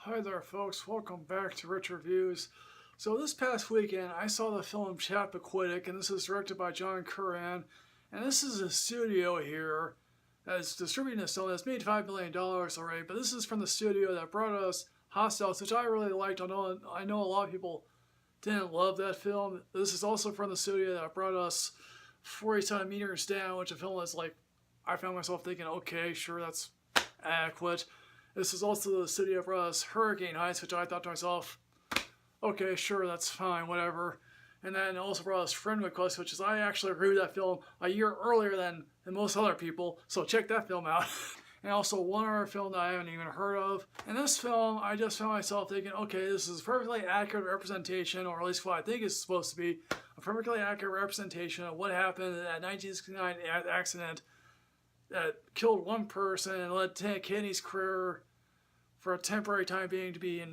Hi there folks, welcome back to Rich Reviews. So this past weekend I saw the film Chappaquiddick, and this is directed by John Curran, and this is a studio here that's distributing this film that's made $5 million already, but this is from the studio that brought us Hostiles, which I really liked. I know a lot of people didn't love that film. This is also from the studio that brought us 47 Meters Down, which is a film that's like, I found myself thinking, okay, sure, that's adequate. This is also the studio that brought us Hurricane Heights, which I thought to myself, okay, sure, that's fine, whatever. And then also brought us Friend Request, which is, I actually reviewed that film a year earlier than most other people, so check that film out. And also one other film that I haven't even heard of. And this film, I just found myself thinking, okay, this is perfectly accurate representation, or at least what I think it's supposed to be, a perfectly accurate representation of what happened in that 1969 accident that killed one person and led Ted Kennedy's career for a temporary time being to be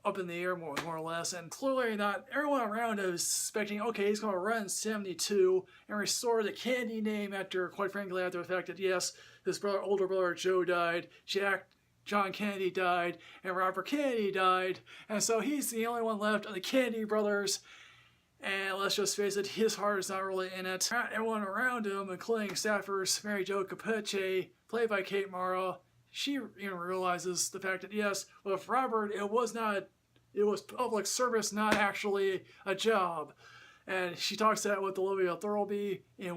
up in the air more or less. And clearly not everyone around is expecting, okay, he's going to run 72 and restore the Kennedy name after, quite frankly, after the fact that, yes, his older brother Joe died, John Kennedy died, and Robert Kennedy died, and so he's the only one left of the Kennedy brothers. And let's just face it, his heart is not really in it. Everyone around him, including staffers Mary Jo Capece, played by Kate Mara, she realizes the fact that, yes, with Robert, it was public service, not actually a job. And she talks that with Olivia Thirlby in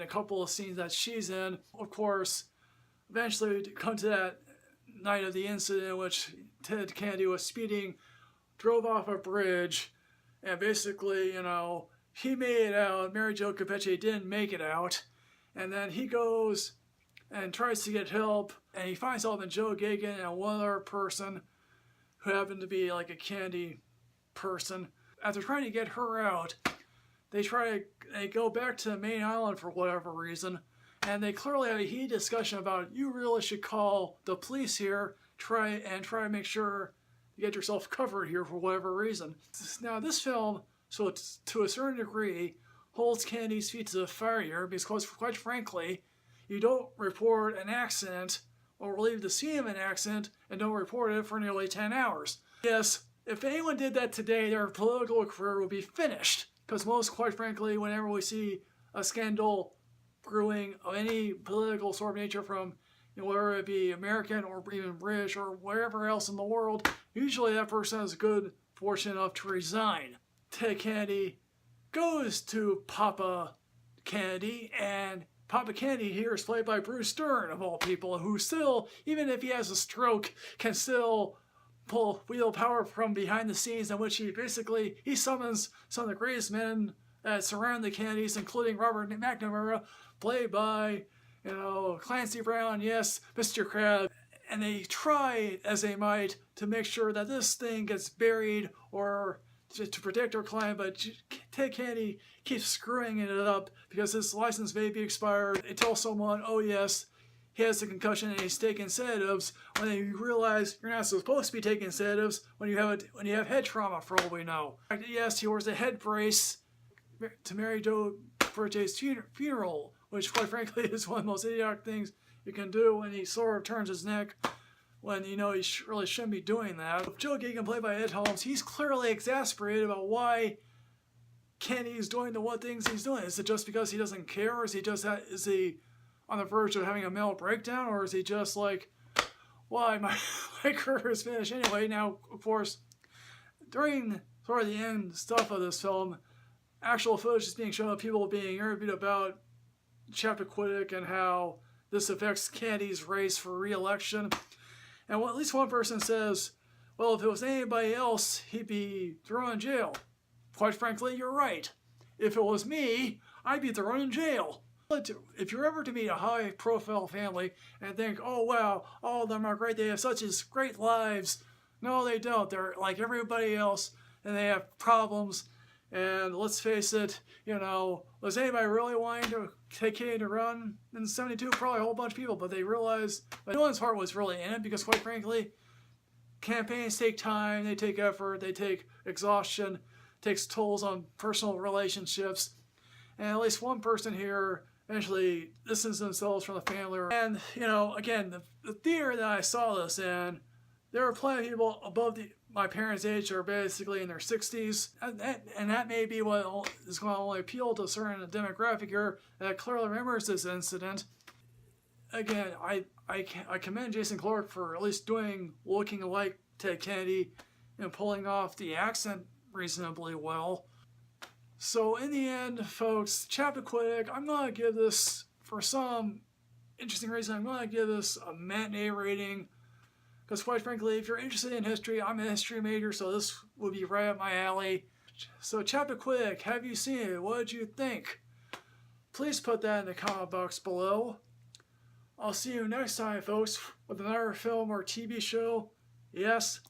a couple of scenes that she's in. Of course, eventually we come to that night of the incident in which Ted Kennedy was speeding, drove off a bridge, and basically, he made it out. Mary Jo Capece didn't make it out. And then he goes and tries to get help, and he finds help in Joe Gagan and one other person who happened to be like a Kennedy person. After trying to get her out, they go back to the main island for whatever reason, and they clearly have a heated discussion about, you really should call the police here, try to make sure you get yourself covered here for whatever reason. Now this film, so to a certain degree, holds Kennedy's feet to the fire here, because quite frankly, you don't report an accident or leave the scene of an accident and don't report it for nearly 10 hours. Yes, if anyone did that today, their political career would be finished. Because quite frankly, whenever we see a scandal brewing of any political sort of nature from, whether it be American or even British or wherever else in the world, usually that person has good fortune enough to resign. Ted Kennedy goes to Papa Kennedy, and Papa Kennedy here is played by Bruce Dern, of all people, who still, even if he has a stroke, can still wield power from behind the scenes, in which he summons some of the greatest men that surround the Kennedys, including Robert McNamara, played by, Clancy Brown, yes, Mr. Crab. And they try, as they might, to make sure that this thing gets buried or to protect our client, but Ted Kennedy keeps screwing it up because his license may be expired. They tell someone, oh yes, he has a concussion and he's taking sedatives, when you realize you're not supposed to be taking sedatives when you have head trauma, for all we know. Yes, he wears a head brace to Mary Jo Capeche's funeral, which quite frankly is one of the most idiotic things you can do when he sort of turns his neck when he really shouldn't be doing that. With Joe Gagan, played by Ed Helms, he's clearly exasperated about why Kennedy's doing the what things he's doing. Is it just because he doesn't care, or is he on the verge of having a mental breakdown, or is he just like, why, my career is finished anyway? Now, of course, during sort of the end stuff of this film, actual footage is being shown of people being interviewed about Chappaquiddick and how this affects Kennedy's race for re-election. And at least one person says, well, if it was anybody else, he'd be thrown in jail. Quite frankly, you're right. If it was me, I'd be thrown in jail. If you're ever to meet a high-profile family and think, oh wow, all of them are great, they have such great lives. No, they don't. They're like everybody else, and they have problems. And let's face it, was anybody really wanting to take Kennedy to run in 72? Probably a whole bunch of people, but they realized no one's heart was really in it, because quite frankly, campaigns take time, they take effort, they take exhaustion, takes tolls on personal relationships, and at least one person here eventually distanced themselves from the family. And, again, the theater that I saw this in, there are plenty of people above my parents' age that are basically in their 60s, and that may be what is going to only appeal to a certain demographic here that clearly remembers this incident. Again, I commend Jason Clarke for at least looking like Ted Kennedy and pulling off the accent reasonably well. So in the end, folks, Chappaquiddick, I'm going to give this, for some interesting reason, I'm going to give this a matinee rating. Because quite frankly, if you're interested in history, I'm a history major, so this would be right up my alley. So Chappaquiddick, have you seen it? What did you think? Please put that in the comment box below. I'll see you next time, folks, with another film or TV show. Yes,